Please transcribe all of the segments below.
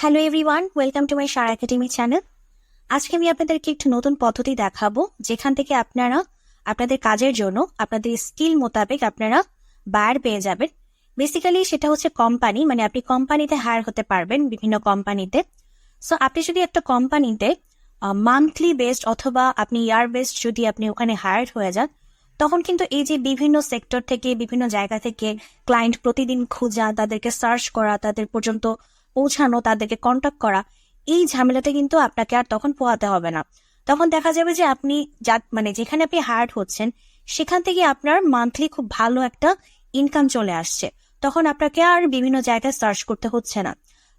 Hello everyone, welcome to my Shara academy channel. আজকে আমি আপনাদেরকে একটু নতুন পদ্ধতি দেখাবো যেখান থেকে আপনারা আপনাদের কাজের জন্য আপনাদের স্কিল মোতাবেক আপনারা বায়ার পেয়ে যাবেন। বেসিক্যালি সেটা হচ্ছে কোম্পানি, মানে আপনি কোম্পানিতে হায়ার হতে পারবেন বিভিন্ন কোম্পানিতে। সো আপনি যদি একটা কোম্পানিতে মান্থলি বেসড অথবা আপনি ইয়ার বেসড যদি আপনি ওখানে হায়ার হয়ে যান, তখন কিন্তু এই যে বিভিন্ন সেক্টর থেকে বিভিন্ন জায়গা থেকে ক্লায়েন্ট প্রতিদিন খোঁজা, তাদেরকে সার্চ করা, তাদের পর্যন্ত পৌঁছানো, তাদেরকে কন্ট্যাক্ট করা, এই ঝামেলাটা কিন্তু আপনাকে আর তখন পোহাতে হবে না। তখন দেখা যাবে যে আপনি মানে যেখানে আপনি হায়ার হচ্ছেন সেখান থেকে আপনার মান্থলি খুব ভালো একটা ইনকাম চলে আসছে। তখন আপনাকে আর বিভিন্ন জায়গায় সার্চ করতে হচ্ছে না।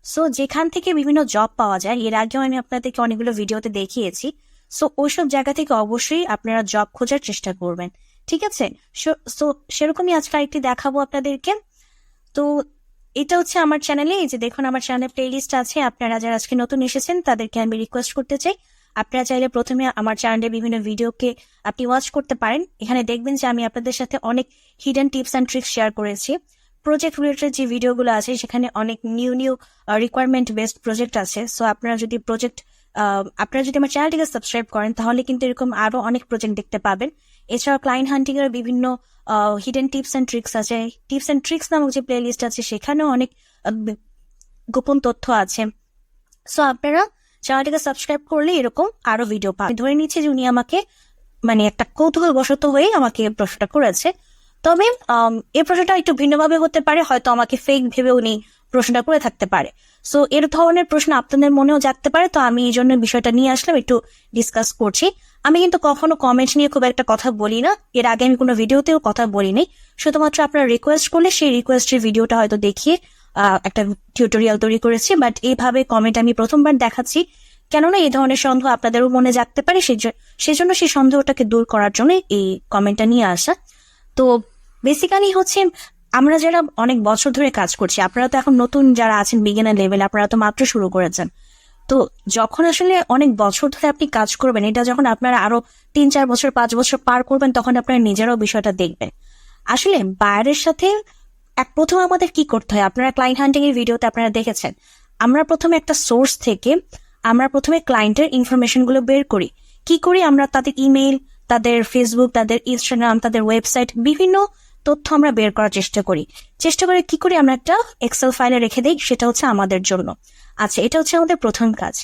সো যেখান থেকে বিভিন্ন জব পাওয়া যায়, এর আগেও আমি আপনাদেরকে অনেকগুলো ভিডিওতে দেখিয়েছি। সো ওইসব জায়গা থেকে অবশ্যই আপনারা জব খোঁজার চেষ্টা করবেন, ঠিক আছে? সো সেরকমই আজকে আরেকটি দেখাবো আপনাদেরকে। তো এটা হচ্ছে আমার চ্যানেলে, এই যে দেখুন আমার চ্যানেলে প্লে লিস্ট আছে। আপনারা যারা আজকে নতুন এসেছেন তাদেরকে আমি রিকোয়েস্ট করতে চাই, আপনারা চাইলে প্রথমে আমার চ্যানেলে বিভিন্ন ভিডিওকে আপনি ওয়াচ করতে পারেন। এখানে দেখবেন যে আমি আপনাদের সাথে অনেক hidden tips and tricks share করেছি। প্রজেক্ট রিলেটেড যে ভিডিওগুলো আছে সেখানে অনেক নিউ রিকোয়ারমেন্ট বেসড প্রজেক্ট আছে। সো আপনারা যদি আমার চ্যানেলটিকে সাবস্ক্রাইব করেন তাহলে কিন্তু এরকম আরো অনেক প্রজেক্ট দেখতে পাবেন। এছাড়াও ক্লায়েন্ট হান্টিং এর বিভিন্ন হিডেন টিপস অ্যান্ড ট্রিক্স আছে। টিপস অ্যান্ড ট্রিক্স নামক যে প্লে লিস্ট আছে সেখানেও অনেক গোপন তথ্য আছে। সো আপনারা চ্যানেলটিকে সাবস্ক্রাইব করলে এরকম আরো ভিডিও পাবেন। ধরে নিচ্ছে যে উনি আমাকে মানে একটা কৌতূহল বশত হয়ে আমাকে প্রশ্নটা করেছে, তবে এই প্রশ্নটা একটু ভিন্নভাবে হতে পারে, হয়তো আমাকে ফেক ভেবে উনি প্রশ্নটা করে থাকতে পারে। সো এর ধরনের প্রশ্ন আপনাদের মনেও জাগতে পারে, তো আমি এই জন্য বিষয়টা নিয়ে আসলাম, একটু ডিসকাস করছি। আমি কিন্তু কখনো কমেন্ট নিয়ে খুব একটা কথা বলি না, এর আগে আমি কোনো ভিডিওতেও কথা বলিনি। শুধুমাত্র আপনারা রিকোয়েস্ট করলে সেই রিকোয়েস্টের ভিডিওটা হয়তো দেখিয়ে একটা টিউটোরিয়াল তৈরি করেছি, বাট এইভাবে কমেন্ট আমি প্রথমবার দেখাচ্ছি, কেননা এই ধরনের সন্দেহ আপনাদেরও মনে জাগতে পারে। সেজন্য সেই সন্দেহটাকে দূর করার জন্য এই কমেন্টটা নিয়ে আসা। তো বেসিক্যালি হচ্ছে আমরা যারা অনেক বছর ধরে কাজ করছি, আপনারা তো এখন নতুন যারা আছেন বিগিনার লেভেল, আপনারা তো মাত্র শুরু করেছেন। তো যখন আসলে অনেক বছর ধরে আপনি কাজ করবেন, এটা যখন আপনারা আরো 3-4 বছর 5 বছর পার করবেন, তখন আপনারা নিজেরাও বিষয়টা দেখবেন। আসলে বায়ারের সাথে প্রথমে আমাদের কি করতে হয়, আপনারা ক্লায়েন্ট হান্টিং এর ভিডিওতে আপনারা দেখেছেন, আমরা প্রথমে একটা সোর্স থেকে আমরা প্রথমে ক্লায়েন্টের ইনফরমেশন গুলো বের করি। কি করি আমরা? তাদের ইমেইল, তাদের ফেসবুক, তাদের ইনস্টাগ্রাম, তাদের ওয়েবসাইট, বিভিন্ন তথ্য আমরা বের করার চেষ্টা করি। কি করি? আমরা একটা এক্সেল ফাইলে রেখে দিই, সেটা হচ্ছে আমাদের জন্য। আচ্ছা, এটা হচ্ছে আমাদের প্রথম কাজ।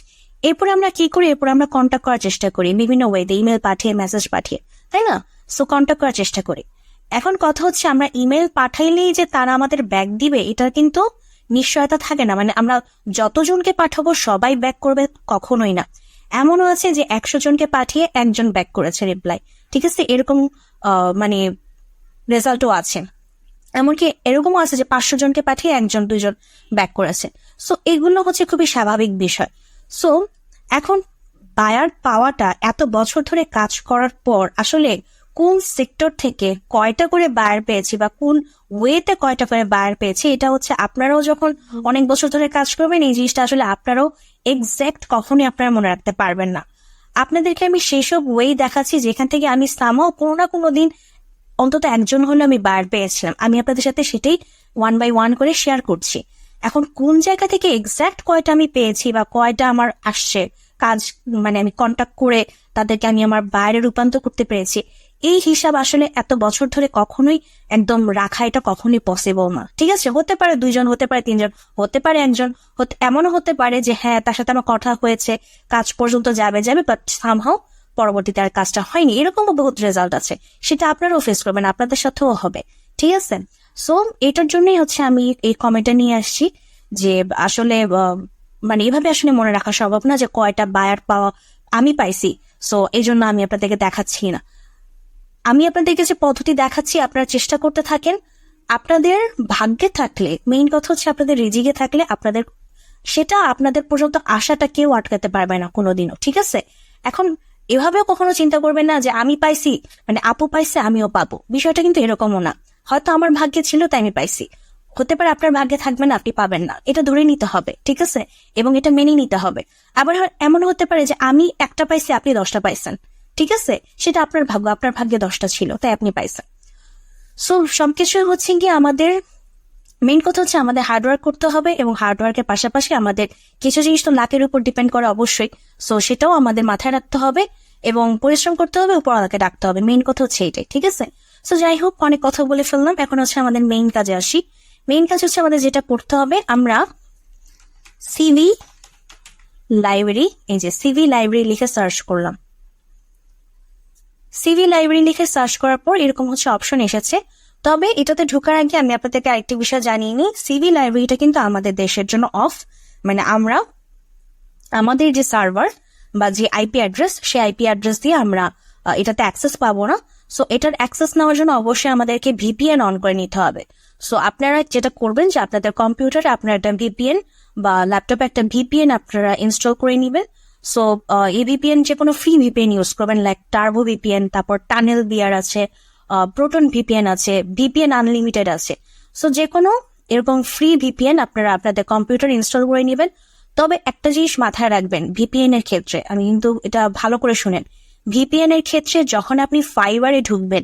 এরপরে আমরা কি করি? এরপরে আমরা কন্ট্যাক্ট করার চেষ্টা করি বিভিন্ন ওয়েতে, ইমেল পাঠিয়ে, মেসেজ পাঠিয়ে, তাই না? সো কন্ট্যাক্ট করার চেষ্টা করি। এখন কথা হচ্ছে, আমরা ইমেল পাঠাইলেই যে তারা আমাদের ব্যাক দিবে এটা কিন্তু নিশ্চয়তা থাকে না। মানে আমরা যতজনকে পাঠাবো সবাই ব্যাক করবে, কখনোই না। এমনও আছে যে 100 জনকে পাঠিয়ে 1 জন ব্যাক করেছে রিপ্লাই, ঠিক আছে? এরকম মানে রেজাল্টও আছে। এমনকি এরকমও আছে যে 500 জনকে পাঠিয়ে 1-2 জন ব্যাক করেছে। সো এগুলো হচ্ছে খুবই স্বাভাবিক বিষয়। সো এখন বায়ার পাওয়াটা এত বছর ধরে কাজ করার পর আসলে কোন সেক্টর থেকে কয়টা করে বায়ার পেয়েছি বা কোন ওয়েতে কয়টা করে বায়ার পেয়েছি, এটা হচ্ছে আপনারাও যখন অনেক বছর ধরে কাজ করবেন এই জিনিসটা আসলে আপনারাও এক্সাক্ট কখনই আপনারা মনে রাখতে পারবেন না। আপনাদেরকে আমি সেসব ওয়ে দেখাচ্ছি যেখান থেকে আমি সামহাও কোনো না কোনো দিন অন্তত 1 জন হলে আমি বায়ার পেয়েছিলাম। আমি আপনাদের সাথে সেটাই 1 by 1 করে শেয়ার করছি। এখন কোন জায়গা থেকে এক্সাক্ট কয়টা আমি পেয়েছি বা কয়টা আমার আসছে কাজ, মানে আমি কন্ট্যাক্ট করে তাদেরকে আমি আমার বায়ারে রূপান্তর করতে পেরেছি, এই হিসাব আসলে এত বছর ধরে কখনোই একদম রাখা এটা কখনোই পসিবল না, ঠিক আছে? হতে পারে 2 জন, হতে পারে 3 জন, হতে পারে 1 জন, এমনও হতে পারে যে হ্যাঁ তার সাথে আমার কথা হয়েছে, কাজ পর্যন্ত যাবে, বাট সামহাও পরবর্তীতে আর কাজটা হয়নি। এরকমও বহুত রেজাল্ট আছে, সেটা আপনারাও ফেস করবেন, আপনাদের সাথেও হবে, ঠিক আছে? সো এটার জন্যই হচ্ছে আমি এই কমেন্টটা নিয়ে আসছি যে আসলে মানে এভাবে আসলে মনে রাখা সম্ভব না যে কয়টা বায়ার পাওয়া আমি পাইছি। সো এই জন্য আমি আপনাদেরকে দেখাচ্ছি না, আমি আপনাদেরকে যে পদ্ধতি দেখাচ্ছি আপনারা চেষ্টা করতে থাকেন। আপনাদের ভাগ্যে থাকলে, মেইন কথা হচ্ছে আপনাদের রিজিকে থাকলে সেটা আপনাদের পর্যন্ত আসাটা কেউ আটকাতে পারবে না কোনোদিনও, ঠিক আছে? এখন এভাবেও কখনো চিন্তা করবেন না যে আমি পাইছি মানে আপু পাইছে আমিও পাবো, বিষয়টা কিন্তু এরকমও না। হয়তো আমার ভাগ্যে ছিল তাই আমি পাইছি, হতে পারে আপনার ভাগ্যে থাকবে না, আপনি পাবেন না, এটা ধরে নিতে হবে, ঠিক আছে? এবং এটা মেনে নিতে হবে। আবার এমন হতে পারে যে আমি একটা পাইছি আপনি 10টা পাইছেন, ঠিক আছে? সেটা আপনার ভাগ্য, আপনার ভাগ্যে 10টা ছিল তাই আপনি পাইছেন। সো সবকিছু হচ্ছে কি আমাদের মেইন কথা হচ্ছে আমাদের হার্ডওয়ার্ক করতে হবে, এবং হার্ডওয়ার্কের পাশাপাশি আমাদের কিছু জিনিস তো লাকের উপর ডিপেন্ড করে অবশ্যই, সো সেটাও আমাদের মাথায় রাখতে হবে এবং পরিশ্রম করতে হবে, উপরওয়ালাকে ডাকতে হবে। মেইন কথা হচ্ছে এইটাই, ঠিক আছে? সো যাই হোক, অনেক কথা বলে ফেললাম, এখন হচ্ছে আমাদের মেইন কাজে আসি। মেইন কাজ হচ্ছে আমাদের যেটা করতে হবে, আমরা সিভি লাইব্রেরি, এই যে সিভি লাইব্রেরি লিখে সার্চ করলাম। সিভি লাইব্রেরি লিখে সার্চ করার পর এরকম হচ্ছে অপশন এসেছে। তবে এটাতে ঢোকার আগে আমি আপনাদেরকে আরেকটি বিষয় জানিয়ে নিই, সিভি লাইব্রেরিটা কিন্তু আমাদের দেশের জন্য অফ, মানে আমরা আমাদের যে সার্ভার বা যে আইপি অ্যাড্রেস, সেই আইপি অ্যাড্রেস দিয়ে আমরা এটাতে অ্যাক্সেস পাবো না। সো এটার অ্যাক্সেস নেওয়ার জন্য অবশ্যই আমাদেরকে ভিপিএন অন করে নিতে হবে। সো আপনারা যেটা করবেন যে আপনাদের কম্পিউটারে আপনারা একটা ভিপিএন বা ল্যাপটপে একটা ভিপিএন আপনারা ইনস্টল করে নেবেন। সো এই ভিপিএন যে কোনো ফ্রি ভিপিএন ইউজ করবেন, লাইক টার্বো ভিপিএন, তারপর টানেল বিয়ার আছে, প্রোটন ভিপিএন আছে, ভিপিএন আনলিমিটেড আছে। সো যে কোনো এরকম ফ্রি ভিপিএন আপনারা আপনাদের কম্পিউটার ইনস্টল করে নেবেন। তবে একটা জিনিস মাথায় রাখবেন, ভিপিএন এর ক্ষেত্রে, আমি কিন্তু এটা ভালো করে শুনেন, ভিপিএন এর ক্ষেত্রে যখন আপনি ফাইবারে ঢুকবেন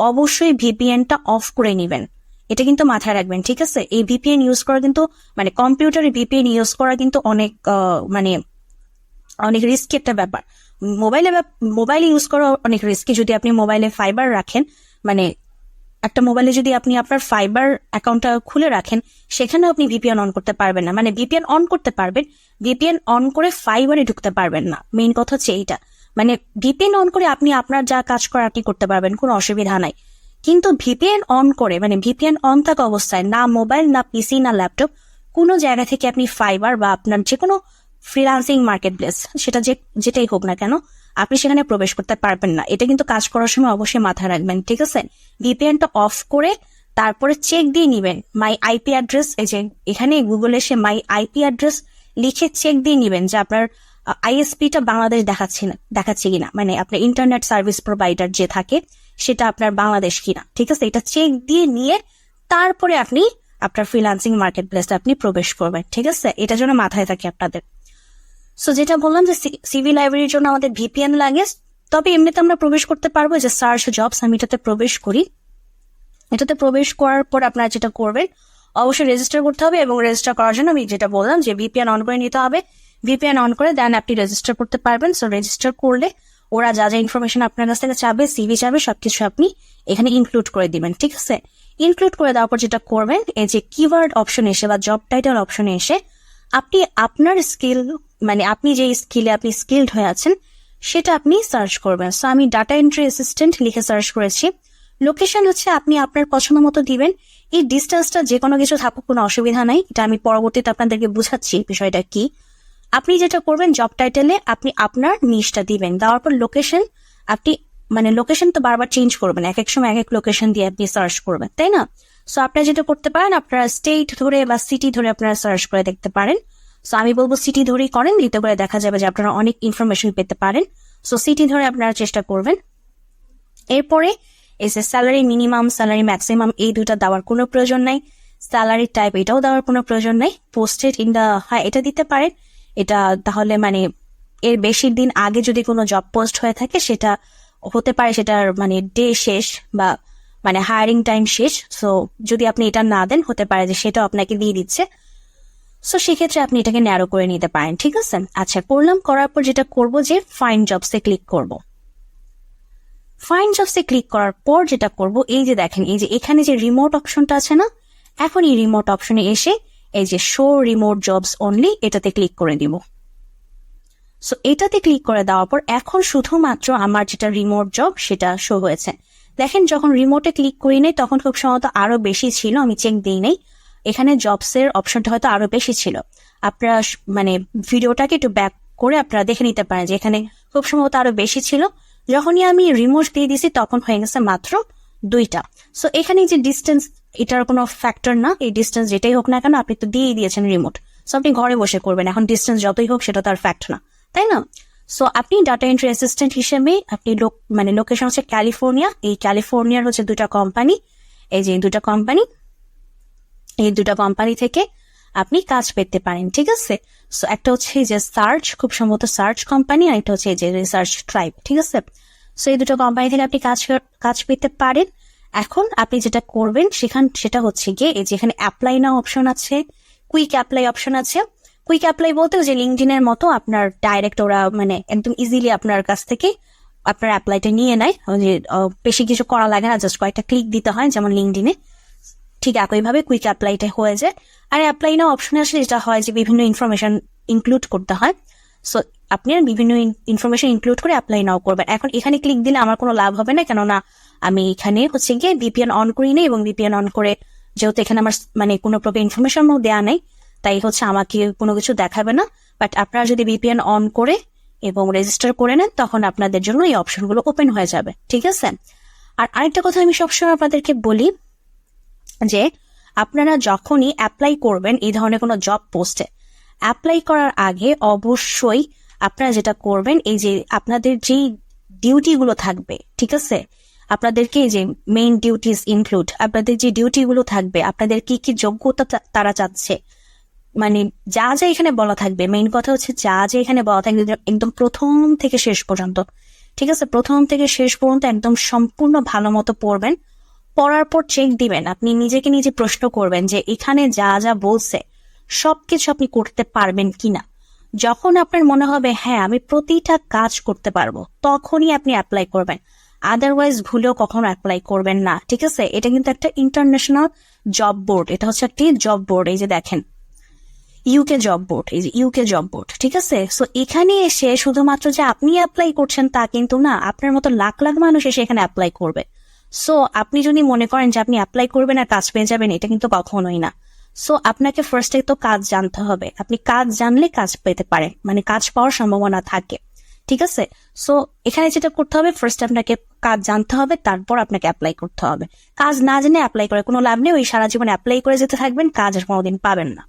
অবশ্যই ভিপিএনটা অফ করে নেবেন, এটা কিন্তু মাথায় রাখবেন, ঠিক আছে? এই ভিপিএন ইউজ করা কিন্তু মানে কম্পিউটারে ভিপিএন ইউজ করা কিন্তু অনেক রিস্কি একটা ব্যাপার। মোবাইলে ইউজ করা অনেক রিস্কি, যদি আপনি মোবাইলে ফাইবার রাখেন, মানে একটা মোবাইলে যদি আপনি আপনার ফাইবার অ্যাকাউন্টটা খুলে রাখেন, সেখানে আপনি ভিপিএন অন করতে পারবেন না। মানে ভিপিএন অন করতে পারবেন, ভিপিএন অন করে ফাইবারে ঢুকতে পারবেন না। মেইন কথা হচ্ছে এইটা, মানে ভিপিএন অন করে আপনি আপনার যা কাজ করে আপনি করতে পারবেন, কোনো অসুবিধা নাই। কিন্তু ভিপিএন অন করে, মানে ভিপিএন অন থাকা অবস্থায় না মোবাইল, না পিসি, না ল্যাপটপ, কোনো জায়গা থেকে আপনি ফাইবার বা আপনার যে কোনো ফ্রিল্যান্সিং মার্কেট প্লেস, সেটা যেটাই হোক না কেন, আপনি সেখানে প্রবেশ করতে পারবেন না। এটা কিন্তু কাজ করার সময় অবশ্যই মাথায় রাখবেন, ঠিক আছে? ভিপিএনটা অফ করে তারপরে চেক দিয়ে নিবেন মাই আইপি অ্যাড্রেস। এই যে এখানে গুগলে এসে মাই আইপি অ্যাড্রেস লিখে চেক দিয়ে নিবেন যে আপনার আইএসপিটা বাংলাদেশ দেখাচ্ছে কিনা, মানে আপনার ইন্টারনেট সার্ভিস প্রোভাইডার যে থাকে সেটা আপনার বাংলাদেশ কিনা, ঠিক আছে? এটা চেক দিয়ে নিয়ে তারপরে আপনি আপনার ফ্রিল্যান্সিং মার্কেট প্লেসে আপনি প্রবেশ করবেন, ঠিক আছে? এটা যেন মাথায় থাকে আপনাদের। সো যেটা বললাম যে সিভি লাইব্রেরির জন্য আমাদের ভিপিএন লাগে, তবে এমনিতে আমরা প্রবেশ করতে পারবো। যে সার্চ জবস, আমি এটাতে প্রবেশ করি। এটাতে প্রবেশ করার পর আপনারা যেটা করবেন, অবশ্যই রেজিস্টার করতে হবে, এবং রেজিস্টার করার জন্য আমি যেটা বললাম যে ভিপিএন অন করে নিতে হবে। ভিপিএন অন করে দেন আপনি রেজিস্টার করতে পারবেন। সো রেজিস্টার করলে ওরা যা যা ইনফরমেশন আপনার কাছ থেকে চাবে, সিভি চাবে, সবকিছু আপনি এখানে ইনক্লুড করে দিবেন, ঠিক আছে? ইনক্লুড করে দেওয়ার পর যেটা করবেন, এই যে কিওয়ার্ড অপশনে এসে বা জব টাইটেল অপশনে এসে আপনি আপনার স্কিল, মানে আপনি যে স্কিলে আপনি স্কিলড হয়ে আছেন সেটা আপনি সার্চ করবেন। সো আমি ডাটা এন্ট্রি অ্যাসিস্ট্যান্ট লিখে সার্চ করেছি। লোকেশন হচ্ছে আপনি আপনার পছন্দ মতো দিবেন। এই ডিস্টেন্সটা যে কোনো কিছু থাকুক, কোনো অসুবিধা নাই, এটা আমি পরবর্তীতে আপনাদেরকে বুঝাচ্ছি বিষয়টা কি। আপনি যেটা করবেন, জব টাইটেলে আপনি আপনার নিশটা দিবেন, দেওয়ার পর লোকেশন আপনি, মানে লোকেশন তো বারবার চেঞ্জ করবেন, এক এক সময় এক এক লোকেশন দিয়ে আপনি সার্চ করবেন, তাই না? সো আপনারা যেটা করতে পারেন, আপনারা স্টেট ধরে বা সিটি ধরে আপনারা সার্চ করে দেখতে পারেন। সো আমি বলবো সিটি ধরেই করেন, এতে করে দেখা যাবে যে আপনারা অনেক ইনফরমেশন পেতে পারেন। সো সিটি ধরে আপনারা চেষ্টা করবেন। এরপরে এই যে স্যালারি মিনিমাম, স্যালারি ম্যাক্সিমাম, এই দুটা দেওয়ার কোনো প্রয়োজন নাই। স্যালারি টাইপ, এটাও দেওয়ার কোনো প্রয়োজন নাই। পোস্টেড ইন দা, হ্যাঁ এটা দিতে পারেন। এটা তাহলে মানে এর বেশি দিন আগে যদি কোনো জব পোস্ট হয়ে থাকে, সেটা হতে পারে সেটার মানে ডে শেষ বা মানে হায়ারিং টাইম শেষ। সো যদি আপনি এটা না দেন, হতে পারে যে সেটাও আপনাকে দিয়ে দিচ্ছে। সো সেক্ষেত্রে আপনি এটাকে ন্যারো করে নিতে পারেন, ঠিক আছে? আচ্ছা, করার পর যেটা করব যে ফাইন্ড জবসে ক্লিক করব। ফাইন্ড জবসে ক্লিক করার পর যেটা করব, এই যে দেখেন, এই যে এখানে যে রিমোট অপশনটা আছে না, এখন এই রিমোট অপশনে এসে এই যে শো রিমোট জবস অনলি, এটাতে ক্লিক করে দিব। সো এটাতে ক্লিক করে দেওয়ার পর এখন শুধুমাত্র আমার যেটা রিমোট জব সেটা শো হয়েছে। দেখেন, যখন রিমোটে ক্লিক করি নাই তখন খুব সম্ভবত আরো বেশি ছিল, আমি চেক দিই নাই। এখানে জবসের অপশনটা হয়তো আরো বেশি ছিল। আপনারা মানে ভিডিওটাকে একটু ব্যাক করে আপনারা দেখে নিতে পারেন যে এখানে খুব সম্ভবত আরো বেশি ছিল। যখনই আমি রিমোট দিয়ে দিছি তখন হয়ে গেছে মাত্র 2টা। সো এখানে যে ডিস্টেন্স, এটার কোনো ফ্যাক্টর না। এই ডিস্টেন্স যেটাই হোক না কেন, আপনি তো দিয়েই দিয়েছেন রিমোট, সো আপনি ঘরে বসে করবেন। এখন ডিস্টেন্স যতই হোক সেটা তার ফ্যাক্ট না, তাই না? সো আপনি ডাটা এন্ট্রি অ্যাসিস্ট্যান্ট হিসেবে আপনি মানে লোকেশন হচ্ছে ক্যালিফোর্নিয়া। এই ক্যালিফোর্নিয়ার হচ্ছে 2টা কোম্পানি, এই যে 2টা কোম্পানি, এই 2টা কোম্পানি থেকে আপনি কাজ পেতে পারেন, ঠিক আছে? সো একটা হচ্ছে যে সার্চ, খুব সম্ভবত সার্চ কোম্পানি, আর একটা হচ্ছে যে রিসার্চ ট্রাইব, ঠিক আছে? সো এই 2টা কোম্পানি থেকে আপনি কাজ পেতে পারেন। এখন আপনি যেটা করবেন সেটা হচ্ছে গিয়ে এই যেখানে অ্যাপ্লাই নাও অপশন আছে, কুইক অ্যাপ্লাই অপশন আছে। কুইক অ্যাপ্লাই বলতে যে লিঙ্কডিনের মতো আপনার ডাইরেক্ট ওরা মানে একদম ইজিলি আপনার কাছ থেকে আপনার অ্যাপ্লাইটা নিয়ে নেয়, যে বেশি কিছু করা লাগে না, জাস্ট কয়েকটা ক্লিক দিতে হয় যেমন লিঙ্কডিনে, ঠিক একইভাবে কুইক অ্যাপ্লাইটা হয়ে যায়। আর অ্যাপ্লাই নাও অপশনে আসলে যেটা হয় যে বিভিন্ন ইনফরমেশন ইনক্লুড করতে হয়, সো আপনি বিভিন্ন ইনফরমেশন ইনক্লুড করে অ্যাপ্লাই নাও করবেন। এখন এখানে ক্লিক দিলে আমার কোনো লাভ হবে না, কেননা আমি এখানে হচ্ছে গিয়ে ভিপিএন অন করি নাই, এবং ভিপিএন অন করে যেহেতু এখানে আমার মানে কোনো প্রকার ইনফরমেশন দেওয়া নেই, তাই হচ্ছে আমাকে কোনো কিছু দেখাবে না। বাট আপনারা যদি ভিপিএন অন করে এবং রেজিস্টার করে নেন তখন আপনাদের জন্য এই অপশনগুলো ওপেন হয়ে যাবে, ঠিক আছে। আর আরেকটা কথা আমি সবসময় আপনাদেরকে বলি যে আপনারা যখনই অ্যাপ্লাই করবেন এই ধরনের কোনো জব পোস্টে, অ্যাপ্লাই করার আগে অবশ্যই আপনারা যেটা করবেন এই যে আপনাদের যেই ডিউটিগুলো থাকবে, ঠিক আছে, আপনাদেরকে যে মেইন ডিউটিস ইনক্লুড, আপনাদের যে ডিউটিগুলো থাকবে, আপনাদের কি কি যোগ্যতা তারা চাচ্ছে, মানে যা যা এখানে বলা থাকবে, মেইন কথা হচ্ছে যা যা এখানে বলা থাকবে একদম প্রথম থেকে শেষ পর্যন্ত, ঠিক আছে, প্রথম থেকে শেষ পর্যন্ত একদম সম্পূর্ণ ভালো মতো পড়বেন। পড়ার পর চেক দিবেন, আপনি নিজেকে নিজে প্রশ্ন করবেন যে এখানে যা যা বলছে সবকিছু আপনি করতে পারবেন কিনা। যখন আপনার মনে হবে হ্যাঁ আমি প্রতিটা কাজ করতে পারবো, তখনই আপনি অ্যাপ্লাই করবেন, আদারওয়াইজ ভুলেও কখনো অ্যাপ্লাই করবেন না, ঠিক আছে। এটা কিন্তু একটা ইন্টারন্যাশনাল জব বোর্ড, এটা হচ্ছে একটি জব বোর্ড, এই যে দেখেন ইউকে জব বোর্ড, এই যে ইউকে জব বোর্ড, ঠিক আছে। সো এখানে এসে শুধুমাত্র যে আপনি অ্যাপ্লাই করছেন তা কিন্তু না, আপনার মতো লাখ লাখ মানুষ এসে এখানে অ্যাপ্লাই করবে। সো আপনি যদি মনে করেন যে আপনি অ্যাপ্লাই করবেন আর কাজ পেয়ে যাবেন, এটা কিন্তু কখনোই না। সো আপনাকে ফার্স্টে তো কাজ জানতে হবে, আপনি কাজ জানলে কাজ পেতে পারেন, মানে কাজ পাওয়ার সম্ভাবনা থাকে, ঠিক আছে। সো এখানে যেটা করতে হবে, ফার্স্ট আপনাকে কাজ জানতে হবে, তারপর আপনাকে অ্যাপ্লাই করতে হবে। কাজ না জেনে অ্যাপ্লাই করে কোনো লাভ নেই, ওই সারা জীবন অ্যাপ্লাই করে যেতে থাকবেন, কাজ আর কোনোদিন পাবেন না,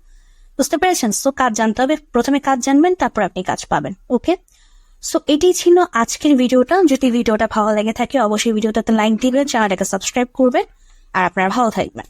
বুঝতে পেরেছেন। সো কাজ জানতে হবে, প্রথমে কাজ জানবেন তারপর আপনি কাজ পাবেন, ওকে। সো এটি ছিল আজকের ভিডিওটা। যদি ভিডিওটা ভালো লেগে থাকে অবশ্যই ভিডিওটাতে লাইক দিবেন, চ্যানেলটাকে সাবস্ক্রাইব করবেন, আর আপনারা ভালো থাকবেন।